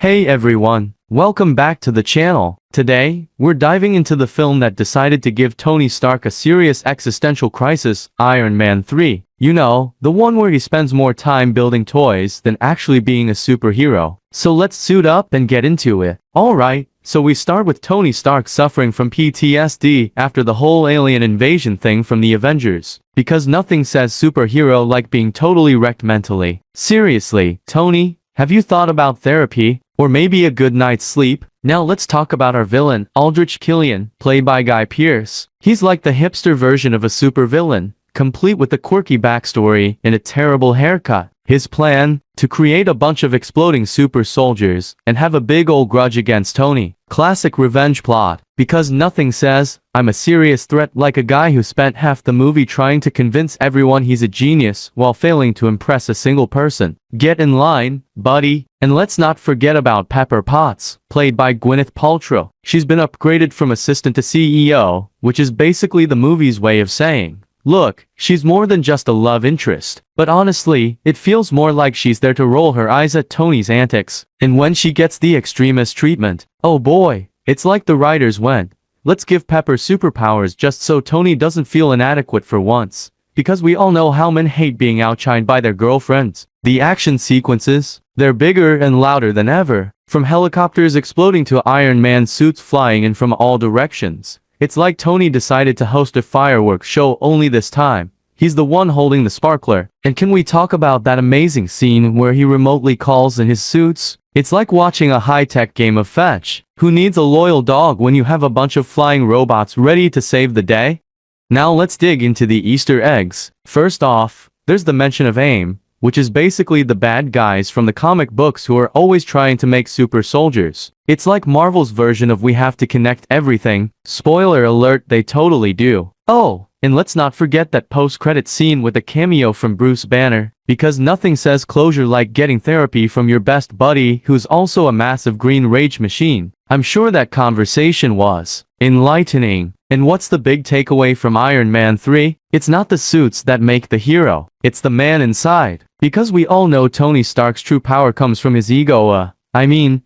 Hey everyone, welcome back to the channel. Today, we're diving into the film that decided to give Tony Stark a serious existential crisis, Iron Man 3. You know, the one where he spends more time building toys than actually being a superhero. So let's suit up and get into it. Alright, so we start with Tony Stark suffering from PTSD after the whole alien invasion thing from the Avengers. Because nothing says superhero like being totally wrecked mentally. Seriously, Tony, have you thought about therapy? Or maybe a good night's sleep? Now let's talk about our villain, Aldrich Killian, played by Guy Pearce. He's like the hipster version of a supervillain, complete with a quirky backstory and a terrible haircut. His plan? To create a bunch of exploding super soldiers and have a big old grudge against Tony. Classic revenge plot. Because nothing says, I'm a serious threat like a guy who spent half the movie trying to convince everyone he's a genius while failing to impress a single person. Get in line, buddy. And let's not forget about Pepper Potts, played by Gwyneth Paltrow. She's been upgraded from assistant to CEO, which is basically the movie's way of saying, look, she's more than just a love interest. But honestly, it feels more like she's there to roll her eyes at Tony's antics. And when she gets the extremist treatment, oh boy, it's like the writers went, let's give Pepper superpowers just so Tony doesn't feel inadequate for once. Because we all know how men hate being outshined by their girlfriends. The action sequences, they're bigger and louder than ever. From helicopters exploding to Iron Man suits flying in from all directions. It's like Tony decided to host a fireworks show only this time. He's the one holding the sparkler. And can we talk about that amazing scene where he remotely calls in his suits? It's like watching a high-tech game of fetch. Who needs a loyal dog when you have a bunch of flying robots ready to save the day? Now let's dig into the Easter eggs. First off, there's the mention of AIM, which is basically the bad guys from the comic books who are always trying to make super soldiers. It's like Marvel's version of we have to connect everything. Spoiler alert, they totally do. Oh, and let's not forget that post-credit scene with a cameo from Bruce Banner, because nothing says closure like getting therapy from your best buddy who's also a massive green rage machine. I'm sure that conversation was enlightening. And what's the big takeaway from Iron Man 3? It's not the suits that make the hero, it's the man inside. Because we all know Tony Stark's true power comes from his ego,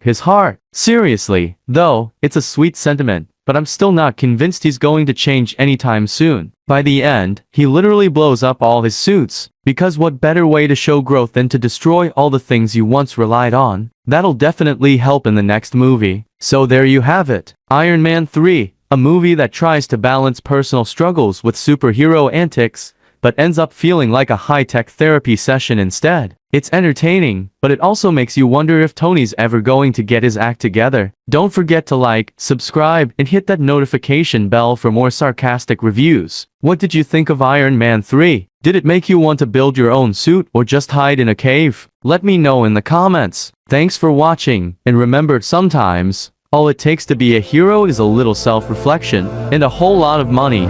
his heart. Seriously, though, it's a sweet sentiment, but I'm still not convinced he's going to change anytime soon. By the end, he literally blows up all his suits. Because what better way to show growth than to destroy all the things you once relied on? That'll definitely help in the next movie. So there you have it, Iron Man 3. A movie that tries to balance personal struggles with superhero antics, but ends up feeling like a high-tech therapy session instead. It's entertaining, but it also makes you wonder if Tony's ever going to get his act together. Don't forget to like, subscribe, and hit that notification bell for more sarcastic reviews. What did you think of Iron Man 3? Did it make you want to build your own suit or just hide in a cave? Let me know in the comments. Thanks for watching, and remember sometimes, all it takes to be a hero is a little self-reflection and a whole lot of money.